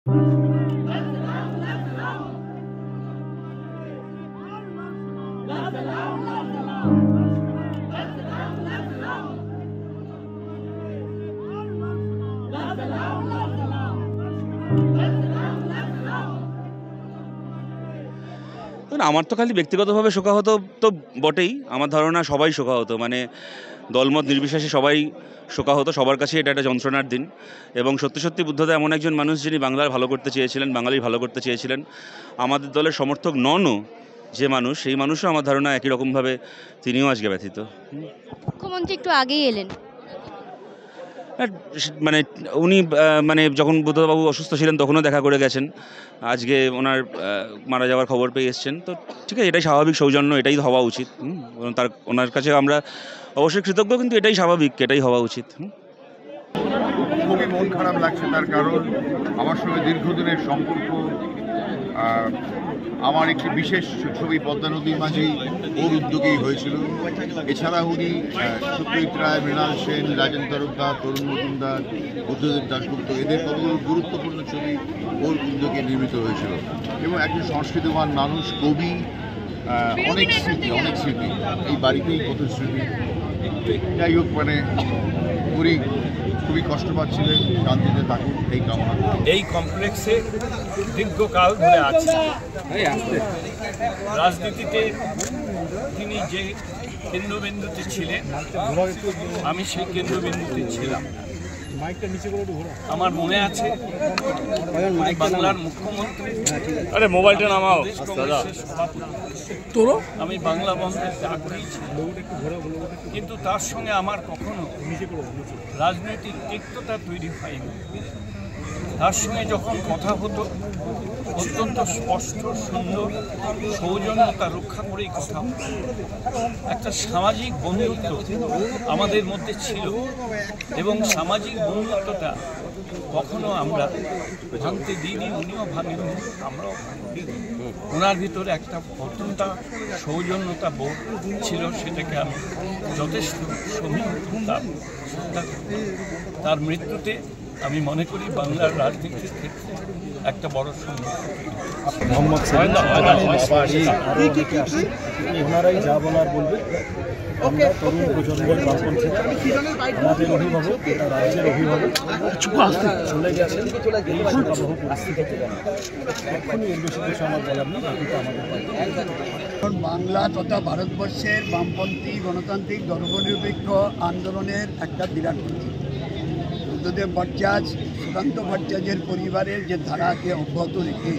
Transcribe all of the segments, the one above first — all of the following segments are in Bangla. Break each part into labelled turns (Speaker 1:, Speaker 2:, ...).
Speaker 1: আমার তো খালি ব্যক্তিগতভাবে শোকাহত তো বটেই, আমার ধারণা সবাই শোকাহত, মানে দলমত নির্বিশেষে সবাই শোকাহত, সবার কাছে এটা একটা যন্ত্রণার দিন। এবং সত্যি সত্যি বুদ্ধদেব এমন একজন মানুষ যিনি বাংলার ভালো করতে চেয়েছিলেন, বাঙালির ভালো করতে চেয়েছিলেন। আমাদের দলের সমর্থক ননও যে মানুষ, সেই মানুষও আমার ধারণা একই রকমভাবে তিনিও আজকে ব্যথিত।
Speaker 2: মুখ্যমন্ত্রী একটু আগেই এলেন,
Speaker 1: মানে উনি মানে যখন বুদ্ধবাবু অসুস্থ ছিলেন তখনও দেখা করে গেছেন, আজকে ওনার মারা যাওয়ার খবর পেয়ে এসছেন, তো ঠিক আছে, এটাই স্বাভাবিক সৌজন্য, এটাই হওয়া উচিত। ওনার কাছে আমরা অবশ্যই কৃতজ্ঞ, কিন্তু এটাই স্বাভাবিক, এটাই হওয়া উচিত।
Speaker 3: খুবই মন খারাপ লাগছে, তার কারণ আমার সঙ্গে দীর্ঘদিনের সম্পর্ক। আমার একটি বিশেষ ছবি পদ্মা নদীর মাঝেই ওর উদ্যোগেই হয়েছিল। এছাড়া উনি সত্যজিৎ রায়, মৃণাল সেন, রাজেন তরফদার, তরুণ মজুমদার, বুদ্ধদেব দাশগুপ্ত, এদের কতগুলো গুরুত্বপূর্ণ ছবি ওর উদ্যোগে নির্মিত হয়েছিল। এবং একজন সংস্কৃতিবান মানুষ, কবি, অনেক স্মৃতি এই বাড়িতেই কত স্মৃতি। যাই হোক, মানে উনি খুবই কষ্ট পাচ্ছিলেন, শান্তিতে থাকুন এই কামনা।
Speaker 4: এই কমপ্লেক্সে দীর্ঘকাল ধরে আছে। রাজনীতিতে তিনি যে কেন্দ্রবিন্দুতে ছিলেন, আমি সেই কেন্দ্রবিন্দুতে ছিলাম। আমার মনে আছে বাংলার মুখ্যমন্ত্রী, মোবাইলটা নামাও, আমি বাংলা বন্ধের ডাক দিয়েছি, কিন্তু তার সঙ্গে আমার কখনো রাজনৈতিক তিক্ততা তৈরি হয়নি। তার সঙ্গে যখন কথা হতো অত্যন্ত স্পষ্ট, সুন্দর, সৌজন্যতা রক্ষা করেই কথা হতো। একটা সামাজিক বন্ধুত্ব আমাদের মধ্যে ছিল, এবং সামাজিক বন্ধুত্বটা কখনো আমরা ভাঙতে দিইনি, উনিও ভাঙেন, আমরাও ভাঙি। ওনার ভিতরে একটা অত্যন্ত সৌজন্যতা বোধ ছিল, সেটাকে আমি যথেষ্ট তার মৃত্যুতে আমি মনে করি বাংলার রাজনীতির ক্ষেত্রে একটা বড় সমস্যা।
Speaker 5: ওনারাই যা বলার বলবে। আমরা তরুণ প্রজন্মের বামপন্থী, আমাদের অভিভাবক, রাজ্যের অভিভাবক চলে গেছেন এই শোকাবহ পরিস্থিতিতে। এখনই এর বেশি কিছু আমার বলার নেই, বাকিটা আমাদের
Speaker 6: বাংলা তথা ভারতবর্ষের বামপন্থী গণতান্ত্রিক ধর্মনিরপেক্ষ আন্দোলনের একটা বিরাট প্রতীক। বুদ্ধদেব ভট্টাচার্য, সুকান্ত ভট্টাচার্যের পরিবারের যে ধারাকে অব্যাহত রেখে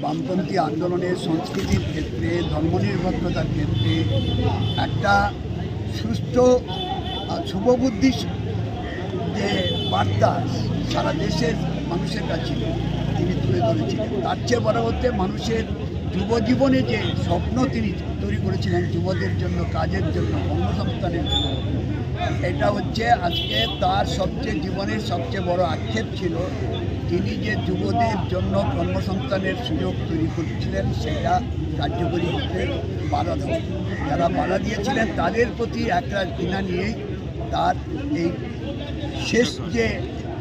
Speaker 6: বামপন্থী আন্দোলনের সংস্কৃতির ক্ষেত্রে, ধর্মনিরপেক্ষতার ক্ষেত্রে একটা সুস্থ শুভবুদ্ধি যে বার্তা সারা দেশের মানুষের কাছে তিনি তুলে ধরেছিলেন। তার চেয়ে বড় হতে মানুষের যুবজীবনে যে স্বপ্ন তিনি তৈরি করেছিলেন, যুবদের জন্য, কাজের জন্য, কর্মসংস্থানের জন্য, এটা হচ্ছে আজকে তার জীবনের সবচেয়ে বড় আক্ষেপ ছিল। তিনি যে যুবদের জন্য কর্মসংস্থানের সুযোগ তৈরি করেছিলেন, সেটা কার্যকরী হতে বাধা দেয়। যারা বাধা দিয়েছিলেন তাদের প্রতি একটা ঘৃণা নিয়েই তার এই শেষ যে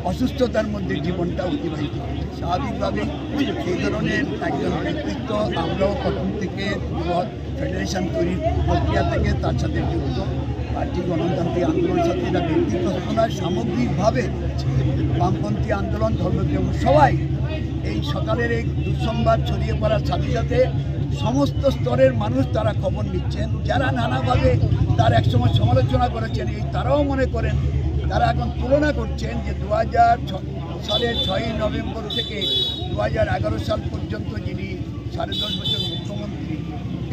Speaker 6: অসুস্থতার মধ্যে জীবনটা অতিবাহিত হয়েছে। স্বাভাবিকভাবেই এই ধরনের একজন ব্যক্তিত্ব আমরাও প্রথম থেকে ফেডারেশন তৈরির প্রক্রিয়া থেকে তার সাথে যুক্ত। পার্টি গণতান্ত্রিক আন্দোলনের সাথে এটা ব্যক্তিত্ব ঘটনায় সামগ্রিকভাবে বামপন্থী আন্দোলন, ধর্মপ্রিয় সবাই এই সকালের এই দুঃসংবাদ ছড়িয়ে পড়ার সাথে সাথে সমস্ত স্তরের মানুষ তারা খবর নিচ্ছেন। যারা নানাভাবে তার একসময় সমালোচনা করেছেন, তারাও মনে করেন, তারা এখন তুলনা করছেন যে 2006 সালের 6ই নভেম্বর থেকে 2011 সাল পর্যন্ত যিনি 10.5 বছর মুখ্যমন্ত্রী,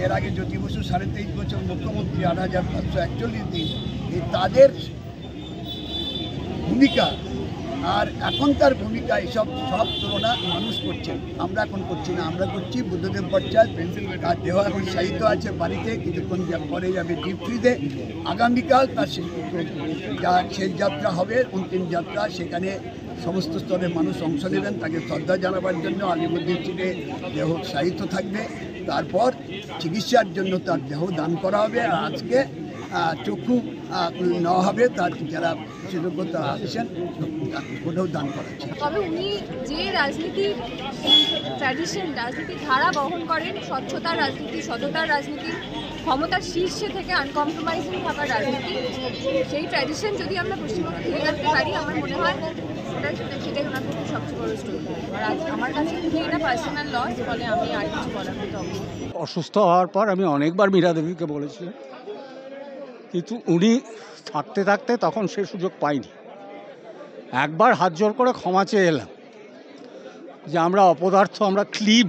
Speaker 6: এর আগে জ্যোতি বসু 23.5 বছর মুখ্যমন্ত্রী, 8,541 দিন, তাদের ভূমিকা আর এখনকার ভূমিকা, সব তুলনা মানুষ করছেন। আমরা এখন করছি না, আমরা করছি বুদ্ধদেব ভট্টাচার্য, তার দেহ এখন সাহিত্য আছে বাড়িতে, কিছুক্ষণ পরে যাবে ডিপ ফ্রিজে। আগামীকাল তার শেষ যাত্রা হবে, অন্তিম যাত্রা, সেখানে সমস্ত স্তরের মানুষ অংশ নেবেন তাকে শ্রদ্ধা জানাবার জন্য। আলিমুদ্দিন চিনে দেহ সাহিত্য থাকবে, তারপর চিকিৎসার জন্য তার দেহ দান করা হবে। আর আজকে চক্ষু নেওয়া হবে, তার যারা সুযোগ্যতা আছেন ওটাও দান করাচ্ছে।
Speaker 2: তবে উনি যে রাজনীতির ট্র্যাডিশন, রাজনীতির ধারা বহন করেন, স্বচ্ছতার রাজনীতি, সততার রাজনীতি, ক্ষমতার শীর্ষে থেকে আনকম্প্রোমাইজিং থাকার রাজনীতি, সেই ট্র্যাডিশন যদি আমরা পশ্চিমবঙ্গে ফিরে রাখতে পারি, আমার মনে হয় সেটাই ওনার পক্ষে সবচেয়ে বড় স্টোরি। আর আজ আমার কাছে খুবই এটা পার্সোনাল লস, ফলে আমি আর কিছু বলার মতো অবস্থা।
Speaker 7: অসুস্থ হওয়ার পর আমি অনেকবার মীরা দেবীকে বলেছিলাম, কিন্তু উনি থাকতে থাকতে তখন সে সুযোগ পাইনি। একবার হাত জোর করে ক্ষমা চেয়ে এলাম যে আমরা অপদার্থ, আমরা ক্লিব।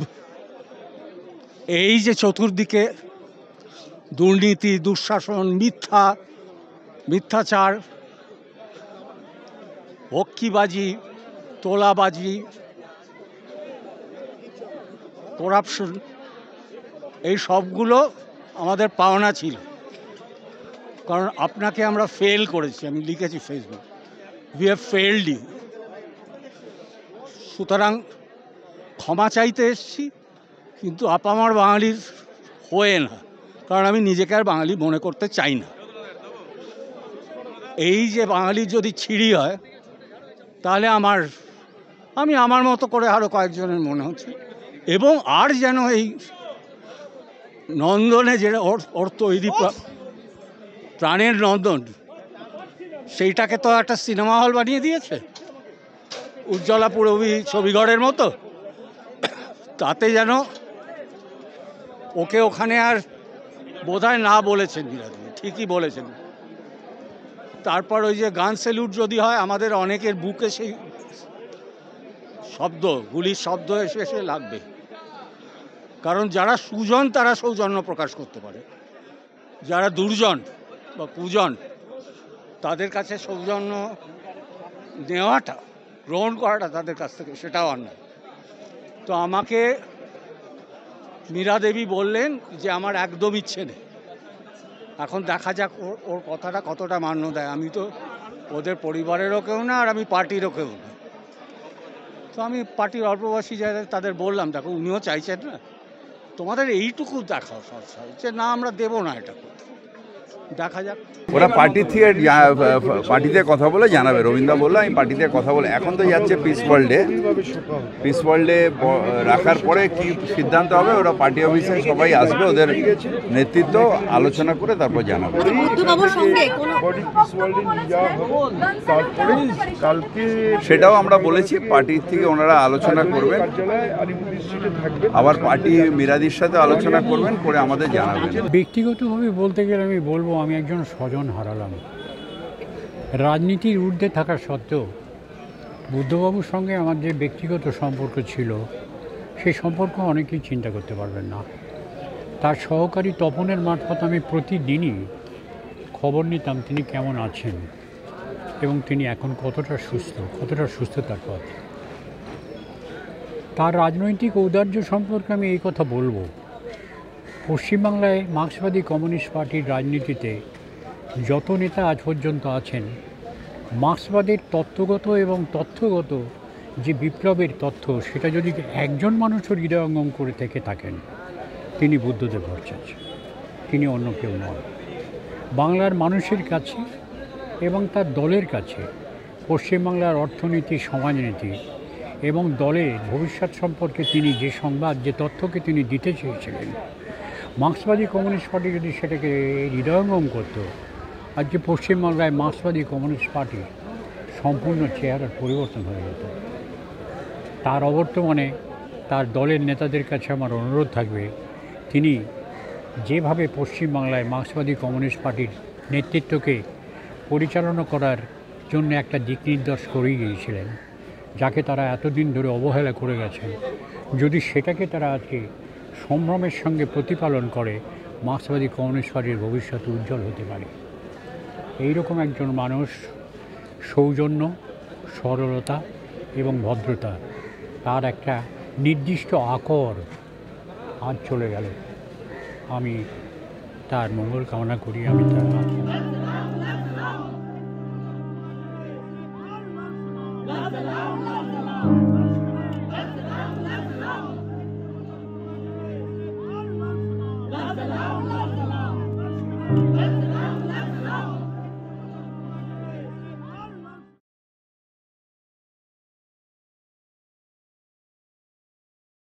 Speaker 7: এই যে চতুর্দিকে দুর্নীতি, দুঃশাসন, মিথ্যাচার, হক্কিবাজি, তোলাবাজি, করাপশন, এই সবগুলো আমাদের পাওনা ছিল। কারণ আপনাকে আমরা ফেল করেছি, আমি লিখেছি Facebook, we have failed you. সুতরাং ক্ষমা চাইতে এসেছি, কিন্তু আপামর বাঙালির হয়ে না, কারণ আমি নিজেকে আর বাঙালি মনে করতে চাই না। এই যে বাঙালির যদি ছিঁড়ি হয়, তাহলে আমি আমার মতো করে আরও কয়েকজনের মনে হচ্ছে। এবং আর যেন এই নন্দনে যেটা ওর তৈরি প্রাণের নন্দন, সেইটাকে তো একটা সিনেমা হল বানিয়ে দিয়েছে, উজ্জ্বলা পুরবী ছবিঘরের মতো। তাতে যেন ওকে ওখানে আর বোধহয় না বলেছেন বিরাটভাই, ঠিকই বলেছেন। তারপর ওই যে গান স্যালুট যদি হয়, আমাদের অনেকের বুকে সেই শব্দ, গুলির শব্দ এসে এসে লাগবে। কারণ যারা সুজন তারা সৌজন্য প্রকাশ করতে পারে, যারা দুর্জন বা কুজন তাদের কাছে সৌজন্য নেওয়াটা, গ্রহণ করাটা তাদের কাছ থেকে সেটাও অন্যায়। তো আমাকে মীরা দেবী বললেন যে আমার একদম ইচ্ছে নেই। এখন দেখা যাক ওর কথাটা কতটা মান্য দেয়। আমি তো ওদের পরিবারেরও কেউ না, আর আমি পার্টিরও কেউ না। তো আমি পার্টির অল্পবাসী যারা তাদের বললাম, দেখো উনিও চাইছেন না, তোমাদের এইটুকু দেখাও সরকার যে না আমরা দেবো না, এটা করতে দেখা যাক।
Speaker 8: ওরা পার্টির থেকে পার্টিতে কথা বলে জানাবে। রবীন্দ্র বললো আমি পার্টিতে কথা বলে, এখন তো যাচ্ছে পিস ওয়ার্ল্ডে, পিস ওয়ার্ল্ডে রাখার পরে কি সিদ্ধান্ত হবে ওরা পার্টি অফিসে সবাই আসবে, ওদের নেতৃত্ব আলোচনা করে তারপর জানাবে। সেটাও আমরা বলেছি, পার্টির থেকে ওনারা আলোচনা করবেন, আবার পার্টি মিরাদির সাথে আলোচনা করবেন, করে আমাদের জানাবেন।
Speaker 9: ব্যক্তিগতভাবে বলতে গেলে আমি বলবো আমি একজন স্বজন হারালাম। রাজনীতির ঊর্ধ্বে থাকা সত্ত্বেও বুদ্ধবাবুর সঙ্গে আমার যে ব্যক্তিগত সম্পর্ক ছিল, সেই সম্পর্ক অনেকেই চিন্তা করতে পারবেন না। তার সহকারী তপনের মারফত আমি প্রতিদিনই খবর নিতাম তিনি কেমন আছেন এবং তিনি এখন কতটা সুস্থতার পথ। তার রাজনৈতিক ঔদার্য সম্পর্কে আমি এই কথা বলবো, পশ্চিমবাংলায় মার্ক্সবাদী কমিউনিস্ট পার্টির রাজনীতিতে যত নেতা আজ পর্যন্ত আছেন, মার্ক্সবাদের তত্ত্বগত এবং তথ্যগত যে বিপ্লবের তথ্য, সেটা যদি একজন মানুষের হৃদয়ঙ্গম করে থেকে থাকেন, তিনি বুদ্ধদেব ভট্টাচার্য, তিনি অন্য কেউ নন। বাংলার মানুষের কাছে এবং তার দলের কাছে পশ্চিমবাংলার অর্থনীতি, সমাজনীতি এবং দলের ভবিষ্যৎ সম্পর্কে তিনি যে সংবাদ, যে তথ্যকে তিনি দিতে চেয়েছিলেন, মার্ক্সবাদী কমিউনিস্ট পার্টি যদি সেটাকে হৃদয়ঙ্গম করত, আজকে পশ্চিমবাংলায় মার্ক্সবাদী কমিউনিস্ট পার্টি সম্পূর্ণ চেহারার পরিবর্তন হয়ে যেত। তার অবর্তমানে তার দলের নেতাদের কাছে আমার অনুরোধ থাকবে, তিনি যেভাবে পশ্চিমবাংলায় মার্ক্সবাদী কমিউনিস্ট পার্টির নেতৃত্বকে পরিচালনা করার জন্য একটা দিক নির্দেশ করেই গিয়েছিলেন, যাকে তারা এতদিন ধরে অবহেলা করে গেছেন, যদি সেটাকে তারা আজকে সম্ভ্রমের সঙ্গে প্রতিপালন করে, মার্ক্সবাদী কমিউনিস্ট পার্টির ভবিষ্যৎ উজ্জ্বল হতে পারে। এইরকম একজন মানুষ, সৌজন্য, সরলতা এবং ভদ্রতা, তার একটা নির্দিষ্ট আকর আজ চলে গেল। আমি তার মঙ্গল কামনা করি, আমি তার